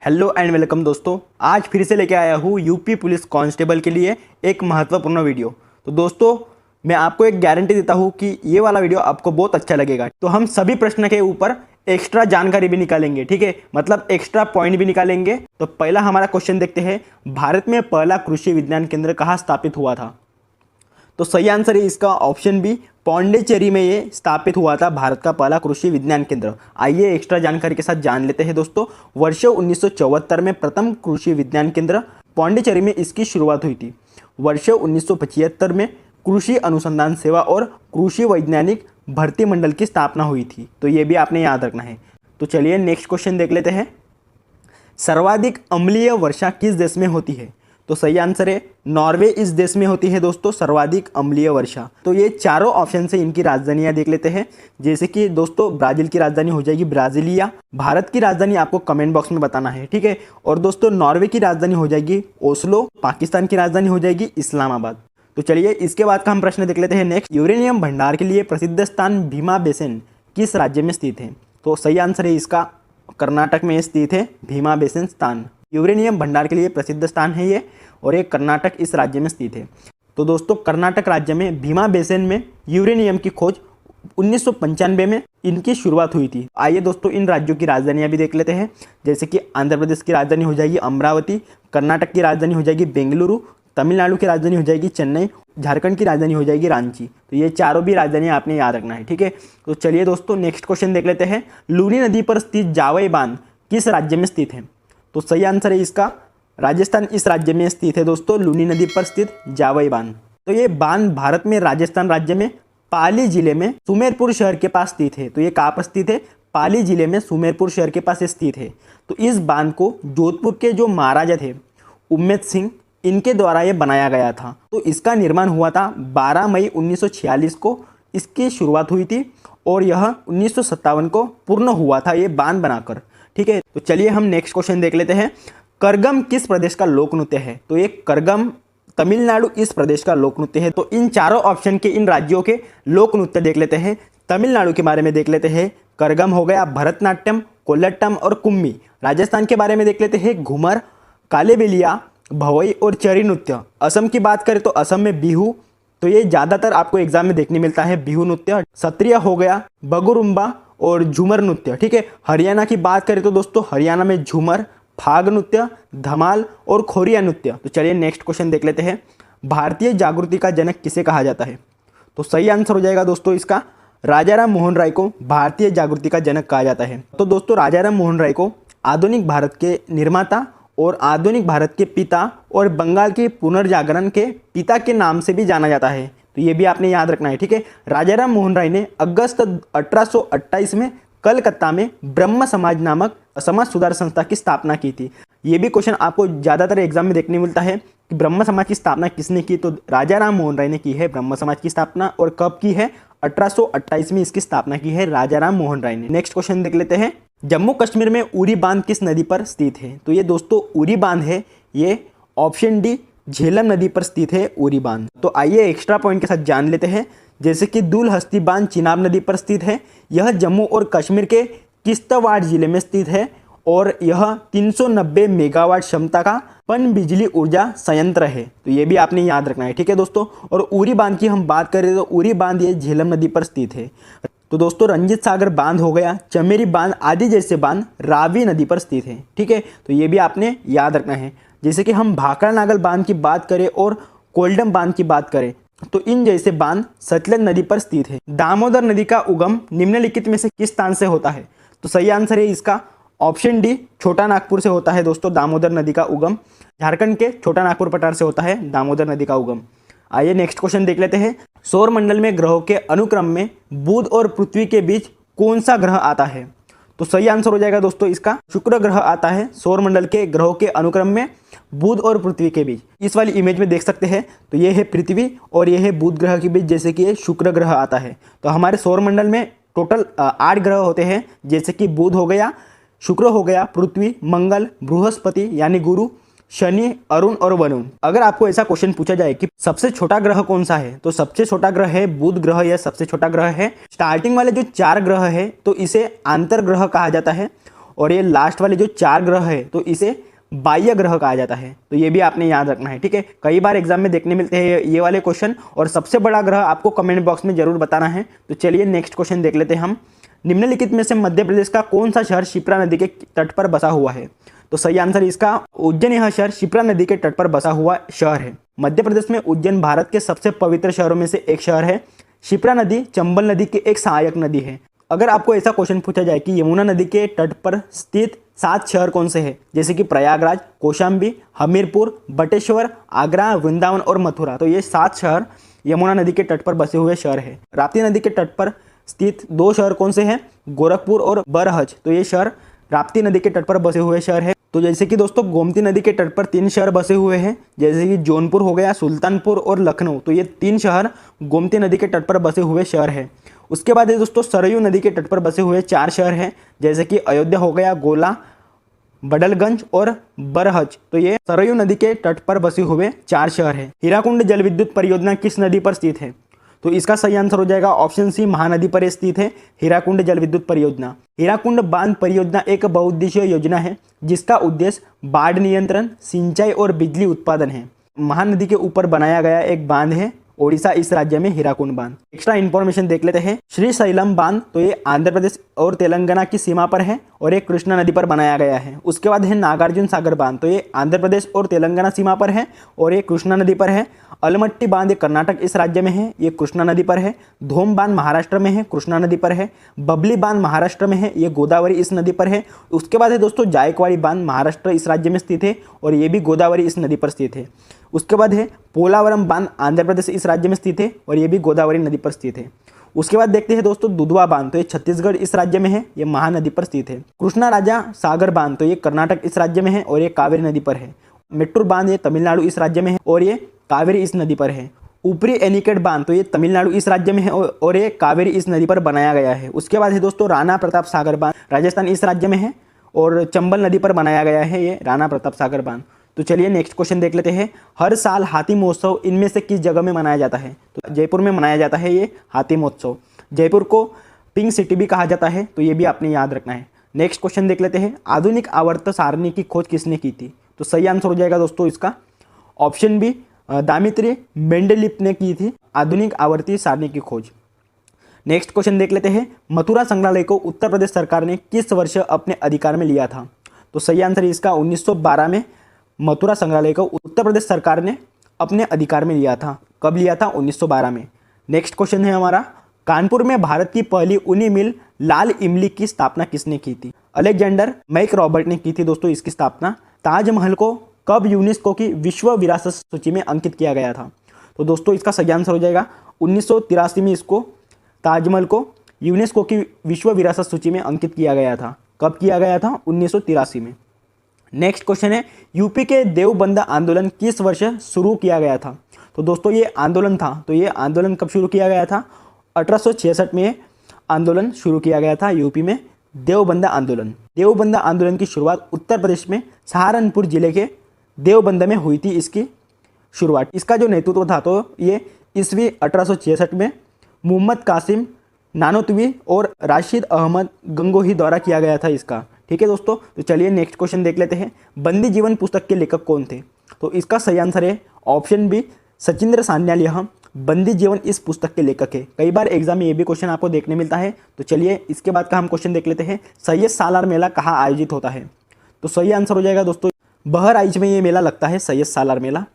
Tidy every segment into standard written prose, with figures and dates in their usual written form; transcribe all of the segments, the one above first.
Hello and welcome दोस्तों। आज फिर से लेके आया हूँ यूपी पुलिस कांस्टेबल के लिए एक महत्वपूर्ण वीडियो। तो दोस्तों मैं आपको एक गारंटी देता हूँ कि ये वाला वीडियो आपको बहुत अच्छा लगेगा। तो हम सभी प्रश्न के ऊपर एक्स्ट्रा जानकारी भी निकालेंगे, ठीक है, मतलब एक्स्ट्रा पॉइंट भी निकालेंगे। तो पहला हमारा क्वेश्चन देखते हैं, भारत में पहला कृषि विज्ञान केंद्र कहाँ स्थापित हुआ था? तो सही आंसर है इसका ऑप्शन बी, पौंडीचेरी में ये स्थापित हुआ था भारत का पहला कृषि विज्ञान केंद्र। आइए एक्स्ट्रा जानकारी के साथ जान लेते हैं दोस्तों। वर्ष 1974 में प्रथम कृषि विज्ञान केंद्र पौंडीचेरी में इसकी शुरुआत हुई थी। वर्ष 1975 में कृषि अनुसंधान सेवा और कृषि वैज्ञानिक भर्ती मंडल की स्थापना हुई थी। तो ये भी आपने याद रखना है। तो चलिए नेक्स्ट क्वेश्चन देख लेते हैं। सर्वाधिक अम्लीय वर्षा किस देश में होती है? तो सही आंसर है नॉर्वे इस देश में होती है दोस्तों सर्वाधिक अम्लीय वर्षा। तो ये चारों ऑप्शन से इनकी राजधानियां देख लेते हैं। जैसे कि दोस्तों ब्राजील की राजधानी हो जाएगी ब्राजीलिया, भारत की राजधानी आपको कमेंट बॉक्स में बताना है, ठीक है। और दोस्तों नॉर्वे की राजधानी हो जाएगी ओस्लो, पाकिस्तान की राजधानी हो जाएगी इस्लामाबाद। तो चलिए इसके बाद का हम प्रश्न देख लेते हैं नेक्स्ट। यूरेनियम भंडार के लिए प्रसिद्ध स्थान भीमा बेसिन किस राज्य में स्थित है? तो सही आंसर है इसका कर्नाटक में स्थित है भीमा बेसिन स्थान। यूरेनियम भंडार के लिए प्रसिद्ध स्थान है ये, और ये कर्नाटक इस राज्य में स्थित है। तो दोस्तों कर्नाटक राज्य में भीमा बेसिन में यूरेनियम की खोज 1995 में इनकी शुरुआत हुई थी। आइए दोस्तों इन राज्यों की राजधानियां भी देख लेते हैं। जैसे कि आंध्र प्रदेश की राजधानी हो जाएगी अमरावती, कर्नाटक की राजधानी हो जाएगी बेंगलुरु, तमिलनाडु की राजधानी हो जाएगी चेन्नई, झारखंड की राजधानी हो जाएगी रांची। तो ये चारों भी राजधानियां आपने याद रखना है, ठीक है। तो चलिए दोस्तों नेक्स्ट क्वेश्चन देख लेते हैं। लूनी नदी पर स्थित जावई बांध किस राज्य में स्थित है? तो सही आंसर है इसका राजस्थान इस राज्य में स्थित है दोस्तों लूनी नदी पर स्थित जावई बांध। तो ये बांध भारत में राजस्थान राज्य में पाली जिले में सुमेरपुर शहर के पास स्थित है। तो ये कहाँ पर स्थित है? पाली जिले में सुमेरपुर शहर के पास स्थित है। तो इस बांध को जोधपुर के जो महाराजा थे उम्मेद सिंह, इनके द्वारा ये बनाया गया था। तो इसका निर्माण हुआ था 12 मई 1946 को इसकी शुरुआत हुई थी, और यह 1957 को पूर्ण हुआ था ये बांध बनाकर, ठीक है। तो चलिए हम नेक्स्ट क्वेश्चन देख लेते हैं। करगम किस प्रदेश का लोक नृत्य है? तो ये करगम तमिलनाडु इस प्रदेश का लोक नृत्य है। तो इन चारों ऑप्शन के इन राज्यों के लोक नृत्य देख लेते हैं। तमिलनाडु के बारे में देख लेते हैं, करगम हो गया, भरतनाट्यम, कोल्लट्टम और कुम्मी। राजस्थान के बारे में देख लेते हैं, घूमर, कालेबेलिया, भवई और चरी नृत्य। असम की बात करें तो असम में बिहू, तो ये ज़्यादातर आपको एग्जाम में देखने मिलता है बिहू नृत्य। सत्रिय हो गया, बगुरुम्बा और झूमर नृत्य, ठीक है। हरियाणा की बात करें तो दोस्तों हरियाणा में झूमर, फाग नृत्य, धमाल और खोरिया नृत्य। तो चलिए नेक्स्ट क्वेश्चन देख लेते हैं। भारतीय जागृति का जनक किसे कहा जाता है? तो सही आंसर हो जाएगा दोस्तों इसका राजा राम मोहन राय को भारतीय जागृति का जनक कहा जाता है। तो दोस्तों राजा राम मोहन राय को आधुनिक भारत के निर्माता और आधुनिक भारत के पिता और बंगाल के पुनर्जागरण के पिता के नाम से भी जाना जाता है। तो ये भी आपने याद रखना है, ठीक है। राजा राम मोहन राय ने अगस्त 1828 में कलकत्ता में ब्रह्म समाज नामक समाज सुधार संस्था की स्थापना की थी। ये भी क्वेश्चन आपको ज़्यादातर एग्जाम में देखने मिलता है कि ब्रह्म समाज की स्थापना किसने की? तो राजा राम मोहन राय ने की है ब्रह्म समाज की स्थापना। और कब की है? 1828 में इसकी स्थापना की है राजा राम मोहन राय ने। नेक्स्ट क्वेश्चन देख लेते हैं। जम्मू कश्मीर में उरी बांध किस नदी पर स्थित है? तो ये दोस्तों उरी बांध है, ये ऑप्शन डी झेलम नदी पर स्थित है उरी बांध। तो आइए एक्स्ट्रा पॉइंट के साथ जान लेते हैं। जैसे कि दुलहस्ती बांध चिनाब नदी पर स्थित है। यह जम्मू और कश्मीर के किश्तवाड़ जिले में स्थित है, और यह 390 मेगावाट क्षमता का पन बिजली ऊर्जा संयंत्र है। तो ये भी आपने याद रखना है, ठीक है दोस्तों। और उरी बांध की हम बात करें तो उरी बांध ये झेलम नदी पर स्थित है। तो दोस्तों रंजीत सागर बांध हो गया, चमेरी बांध आदि जैसे बांध रावी नदी पर स्थित है, ठीक है। तो ये भी आपने याद रखना है। जैसे कि हम भाखड़ा नागल बांध की बात करें और कोल्डम बांध की बात करें तो इन जैसे बांध सतलज नदी पर स्थित है। दामोदर नदी का उगम निम्नलिखित में से किस स्थान से होता है? तो सही आंसर है इसका ऑप्शन डी छोटा नागपुर से होता है दोस्तों दामोदर नदी का उगम। झारखंड के छोटा नागपुर पठार से होता है दामोदर नदी का उगम। आइए नेक्स्ट क्वेश्चन देख लेते हैं। सौर मंडल में ग्रहों के अनुक्रम में बुध और पृथ्वी के बीच कौन सा ग्रह आता है? तो सही आंसर हो जाएगा दोस्तों इसका शुक्र ग्रह आता है सौर मंडल के ग्रहों के अनुक्रम में बुध और पृथ्वी के बीच। इस वाली इमेज में देख सकते हैं, तो ये है पृथ्वी और ये है बुध ग्रह के बीच, जैसे कि ये शुक्र ग्रह आता है। तो हमारे सौर मंडल में टोटल 8 ग्रह होते हैं, जैसे कि बुध हो गया, शुक्र हो गया, पृथ्वी, मंगल, बृहस्पति यानी गुरु, शनि, अरुण और वरुण। अगर आपको ऐसा क्वेश्चन पूछा जाए कि सबसे छोटा ग्रह कौन सा है, तो सबसे छोटा ग्रह है बुध ग्रह, यह सबसे छोटा ग्रह है। स्टार्टिंग वाले जो 4 ग्रह है तो इसे आंतर ग्रह कहा जाता है, और ये लास्ट वाले जो 4 ग्रह है तो इसे बाह्य ग्रह कहा जाता है। तो ये भी आपने याद रखना है, ठीक है। कई बार एग्जाम में देखने मिलते हैं ये वाले क्वेश्चन, और सबसे बड़ा ग्रह आपको कमेंट बॉक्स में जरूर बताना है। तो चलिए नेक्स्ट क्वेश्चन देख लेते हैं हम। निम्नलिखित में से मध्य प्रदेश का कौन सा शहर शिप्रा नदी के तट पर बसा हुआ है? तो सही आंसर इसका उज्जैन, यह शहर शिप्रा नदी के तट पर बसा हुआ शहर है। मध्य प्रदेश में उज्जैन भारत के सबसे पवित्र शहरों में से एक शहर है। शिप्रा नदी चंबल नदी की एक सहायक नदी है। अगर आपको ऐसा क्वेश्चन पूछा जाए कि यमुना नदी के तट पर स्थित 7 शहर कौन से हैं, जैसे कि प्रयागराज, कौशाम्बी, हमीरपुर, बटेश्वर, आगरा, वृंदावन और मथुरा, तो ये 7 शहर यमुना नदी के तट पर बसे हुए शहर है। राप्ती नदी के तट पर स्थित 2 शहर कौन से हैं? गोरखपुर और बरहज, तो ये शहर राप्ती नदी के तट पर बसे हुए शहर है। तो जैसे कि दोस्तों गोमती नदी के तट पर 3 शहर बसे हुए हैं, जैसे कि जौनपुर हो गया, सुल्तानपुर और लखनऊ, तो ये 3 शहर गोमती नदी के तट पर बसे हुए शहर है। उसके बाद ये दोस्तों सरयू नदी के तट पर बसे हुए 4 शहर हैं, जैसे कि अयोध्या हो गया, गोला, बडलगंज और बरहज, तो ये सरयू नदी के तट पर बसे हुए 4 शहर हैं। हीराकुंड जल विद्युत परियोजना किस नदी पर स्थित है? तो इसका सही आंसर हो जाएगा ऑप्शन सी, महानदी पर स्थित है हीराकुंड जल विद्युत परियोजना। हीराकुंड बांध परियोजना एक बहुउद्देशीय योजना है जिसका उद्देश्य बाढ़ नियंत्रण, सिंचाई और बिजली उत्पादन है। महानदी के ऊपर बनाया गया एक बांध है ओडिशा, इस राज्य में हीराकुंड बांध। एक्स्ट्रा इन्फॉर्मेशन देख लेते हैं। श्रीशैलम बांध, तो ये आंध्र प्रदेश और तेलंगाना की सीमा पर है और ये कृष्णा नदी पर बनाया गया है। उसके बाद है नागार्जुन सागर बांध, तो ये आंध्र प्रदेश और तेलंगाना सीमा पर है और ये कृष्णा नदी पर है। अलमट्टी बांध ये कर्नाटक इस राज्य में है, ये कृष्णा नदी पर है। धोम बांध महाराष्ट्र में है, कृष्णा नदी पर है। बबली बांध महाराष्ट्र में है, ये गोदावरी इस नदी पर है। उसके बाद है दोस्तों जायकवाड़ी बांध, महाराष्ट्र इस राज्य में स्थित है और ये भी गोदावरी इस नदी पर स्थित है। उसके बाद है पोलावरम बांध, आंध्र प्रदेश इस राज्य में स्थित है और ये भी गोदावरी नदी पर स्थित है। उसके बाद देखते हैं दोस्तों दुधवा बांध, तो ये छत्तीसगढ़ इस राज्य में है, ये महानदी पर स्थित है। कृष्णा राजा सागर बांध, तो ये कर्नाटक इस राज्य में है और ये कावेरी नदी पर है। मेट्टूर बांध ये तमिलनाडु इस राज्य में है और ये कावेरी इस नदी पर है। ऊपरी एनीकट बांध, तो ये तमिलनाडु इस राज्य में है और ये कावेरी इस नदी पर बनाया गया है। उसके बाद है दोस्तों राणा प्रताप सागर बांध, राजस्थान इस राज्य में है और चंबल नदी पर बनाया गया है ये राणा प्रताप सागर बांध। तो चलिए नेक्स्ट क्वेश्चन देख लेते हैं। हर साल हाथी महोत्सव इनमें से किस जगह में मनाया जाता है? तो जयपुर में मनाया जाता है ये हाथी महोत्सव। जयपुर को पिंक सिटी भी कहा जाता है, तो ये भी आपने याद रखना है। नेक्स्ट क्वेश्चन देख लेते हैं। आधुनिक आवर्त सारणी की खोज किसने की थी? तो सही आंसर हो जाएगा दोस्तों इसका ऑप्शन बी, दामित्री मेंडलीफ ने की थी आधुनिक आवर्ती सारणी की खोज। नेक्स्ट क्वेश्चन देख लेते हैं। मथुरा संग्रहालय को उत्तर प्रदेश सरकार ने किस वर्ष अपने अधिकार में लिया था? तो सही आंसर इसका 1912 में मथुरा संग्रहालय को उत्तर प्रदेश सरकार ने अपने अधिकार में लिया था। कब लिया था? 1912 में। नेक्स्ट क्वेश्चन है हमारा, कानपुर में भारत की पहली ऊनी मिल लाल इमली की स्थापना किसने की थी? अलेक्जेंडर मैक रॉबर्ट ने की थी दोस्तों इसकी स्थापना। ताजमहल को कब यूनेस्को की विश्व विरासत सूची में अंकित किया गया था? तो दोस्तों इसका सही आंसर हो जाएगा 1983 में इसको ताजमहल को यूनेस्को की विश्व विरासत सूची में अंकित किया गया था। कब किया गया था? 1983 में। नेक्स्ट क्वेश्चन है, यूपी के देवबंद आंदोलन किस वर्ष शुरू किया गया था? तो दोस्तों ये आंदोलन था, तो ये आंदोलन कब शुरू किया गया था? 1866 में आंदोलन शुरू किया गया था यूपी में, देवबंद आंदोलन। देवबंद आंदोलन की शुरुआत उत्तर प्रदेश में सहारनपुर जिले के देवबंद में हुई थी इसकी शुरुआत। इसका जो नेतृत्व था तो ये ईस्वी 1866 में मोहम्मद कासिम नानोतवी और राशिद अहमद गंगोही द्वारा किया गया था इसका। ठीक है दोस्तों, तो चलिए नेक्स्ट क्वेश्चन देख लेते हैं। बंदी जीवन पुस्तक के लेखक कौन थे? तो इसका सही आंसर है ऑप्शन बी, सचिंद्र सान्याल। यह बंदी जीवन इस पुस्तक के लेखक है। कई बार एग्जाम में ये भी क्वेश्चन आपको देखने मिलता है। तो चलिए इसके बाद का हम क्वेश्चन देख लेते हैं। सैयद सालार मेला कहाँ आयोजित होता है? तो सही आंसर हो जाएगा दोस्तों बहराइच में ये मेला लगता है, सैयद सालार मेला।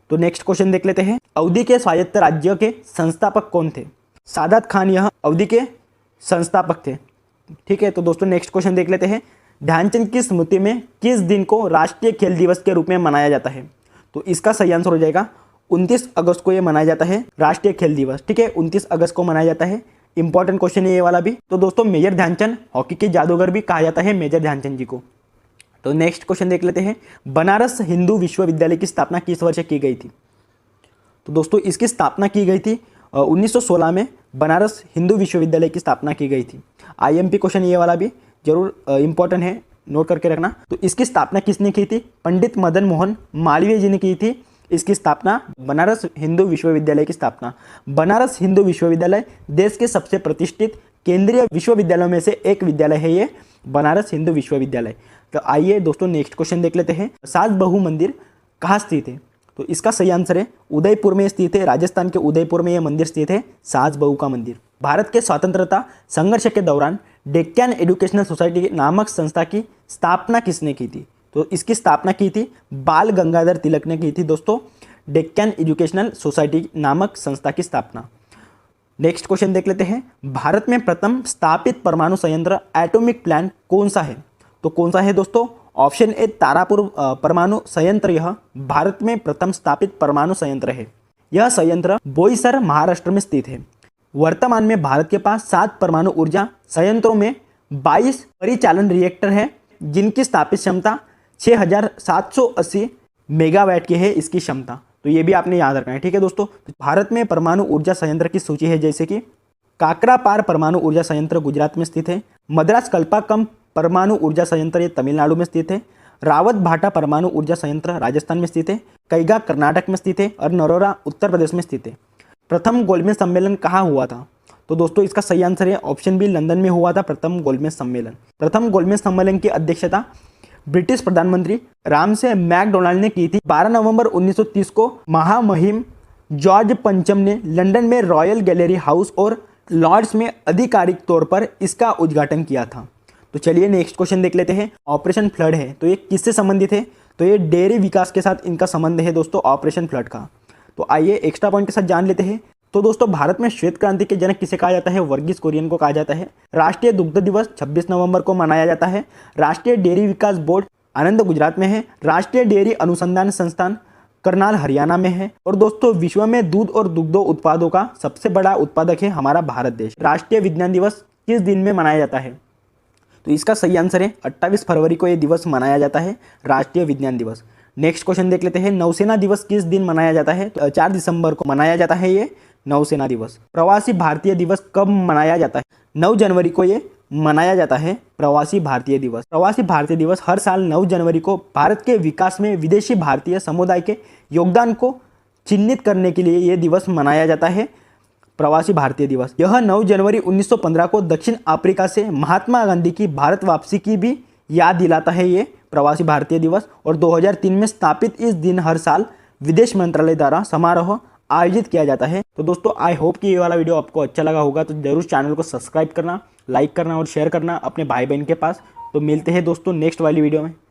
तो नेक्स्ट क्वेश्चन देख लेते हैं। अवधी के स्वायत्त राज्य के संस्थापक कौन थे? सादत खान यह अवधी के संस्थापक थे। ठीक है, तो दोस्तों नेक्स्ट क्वेश्चन देख लेते हैं। ध्यानचंद की स्मृति में किस दिन को राष्ट्रीय खेल दिवस के रूप में मनाया जाता है? तो इसका सही आंसर हो जाएगा 29 अगस्त को ये मनाया जाता है राष्ट्रीय खेल दिवस। ठीक है, 29 अगस्त को मनाया जाता है। इंपॉर्टेंट क्वेश्चन है ये वाला भी। तो दोस्तों मेजर ध्यानचंद हॉकी के जादूगर भी कहा जाता है मेजर ध्यानचंद जी को। तो नेक्स्ट क्वेश्चन देख लेते हैं। बनारस हिंदू विश्वविद्यालय की स्थापना किस वर्ष की गई थी? तो दोस्तों इसकी स्थापना की गई थी 1916 में बनारस हिंदू विश्वविद्यालय की स्थापना की गई थी। IMP क्वेश्चन ये वाला भी जरूर इंपॉर्टेंट है, नोट करके रखना। तो इसकी स्थापना किसने की थी? पंडित मदन मोहन मालवीय जी ने की थी इसकी स्थापना, बनारस हिंदू विश्वविद्यालय की स्थापना। बनारस हिंदू विश्वविद्यालय देश के सबसे प्रतिष्ठित केंद्रीय विश्वविद्यालयों में से एक विद्यालय है ये, बनारस हिंदू विश्वविद्यालय। तो आइए दोस्तों नेक्स्ट क्वेश्चन देख लेते हैं। सास बहू मंदिर कहाँ स्थित है? तो इसका सही आंसर है उदयपुर में स्थित है। राजस्थान के उदयपुर में यह मंदिर स्थित है, सास बहू का मंदिर। भारत के स्वतंत्रता संघर्ष के दौरान डेक्कन एजुकेशनल सोसाइटी नामक संस्था की स्थापना किसने की थी? तो इसकी स्थापना की थी बाल गंगाधर तिलक ने की थी दोस्तों, डेक्कन एजुकेशनल सोसाइटी नामक संस्था की स्थापना। नेक्स्ट क्वेश्चन देख लेते हैं। भारत में प्रथम स्थापित परमाणु संयंत्र एटॉमिक प्लांट कौन सा है? तो कौन सा है दोस्तों? ऑप्शन ए तारापुर परमाणु संयंत्र यह भारत में प्रथम स्थापित परमाणु संयंत्र है। यह संयंत्र बोईसर महाराष्ट्र में स्थित है। वर्तमान में भारत के पास 7 परमाणु ऊर्जा संयंत्रों में 22 परिचालन रिएक्टर है, जिनकी स्थापित क्षमता 6780 मेगावाट की है इसकी क्षमता। तो ये भी आपने याद रखना है, ठीक है दोस्तों। तो भारत में परमाणु ऊर्जा संयंत्र की सूची है, जैसे कि काकरापार परमाणु ऊर्जा संयंत्र गुजरात में स्थित है, मद्रास कल्पाकम परमाणु ऊर्जा संयंत्र ये तमिलनाडु में स्थित है, रावत भाटा परमाणु ऊर्जा संयंत्र राजस्थान में स्थित है, कैगा कर्नाटक में स्थित है और नरोरा उत्तर प्रदेश में स्थित है। प्रथम गोलमेज सम्मेलन कहाँ हुआ था? तो दोस्तों इसका सही आंसर है ऑप्शन बी, लंदन में हुआ था प्रथम गोलमेज सम्मेलन। प्रथम गोलमेज सम्मेलन की अध्यक्षता ब्रिटिश प्रधानमंत्री रामसे मैकडोनाल्ड ने की थी। 12 नवंबर 1930 को महामहिम जॉर्ज पंचम ने लंदन में रॉयल गैलरी हाउस और लॉर्ड्स में आधिकारिक तौर पर इसका उद्घाटन किया था। तो चलिए नेक्स्ट क्वेश्चन देख लेते हैं। ऑपरेशन फ्लड है, तो ये किससे संबंधित है? तो ये डेयरी विकास के साथ इनका संबंध है दोस्तों, ऑपरेशन फ्लड का। तो आइए एक्स्ट्रा पॉइंट के साथ जान लेते हैं। तो दोस्तों भारत में श्वेत क्रांति के जनक किसे कहा जाता है? वर्गीस कुरियन को कहा जाता है। राष्ट्रीय दुग्ध दिवस 26 नवंबर को मनाया जाता है। राष्ट्रीय डेयरी विकास बोर्ड आनंद गुजरात में है। राष्ट्रीय डेयरी अनुसंधान संस्थान करनाल हरियाणा में है। और दोस्तों विश्व में दूध और दुग्ध उत्पादों का सबसे बड़ा उत्पादक है हमारा भारत देश। राष्ट्रीय विज्ञान दिवस किस दिन में मनाया जाता है? तो इसका सही आंसर है 28 फरवरी को यह दिवस मनाया जाता है, राष्ट्रीय विज्ञान दिवस। नेक्स्ट क्वेश्चन देख लेते हैं। नौसेना दिवस किस दिन मनाया जाता है? 4 दिसंबर को मनाया जाता है ये नौसेना दिवस। प्रवासी भारतीय दिवस कब मनाया जाता है? 9 जनवरी को ये मनाया जाता है प्रवासी भारतीय दिवस। प्रवासी भारतीय दिवस हर साल 9 जनवरी को भारत के विकास में विदेशी भारतीय समुदाय के योगदान को चिन्हित करने के लिए यह दिवस मनाया जाता है, प्रवासी भारतीय दिवस। यह 9 जनवरी 1915 को दक्षिण अफ्रीका से महात्मा गांधी की भारत वापसी की भी याद दिलाता है ये प्रवासी भारतीय दिवस। और 2003 में स्थापित इस दिन हर साल विदेश मंत्रालय द्वारा समारोह आयोजित किया जाता है। तो दोस्तों आई होप कि ये वाला वीडियो आपको अच्छा लगा होगा, तो जरूर चैनल को सब्सक्राइब करना, लाइक करना और शेयर करना अपने भाई बहन के पास। तो मिलते हैं दोस्तों नेक्स्ट वाली वीडियो में।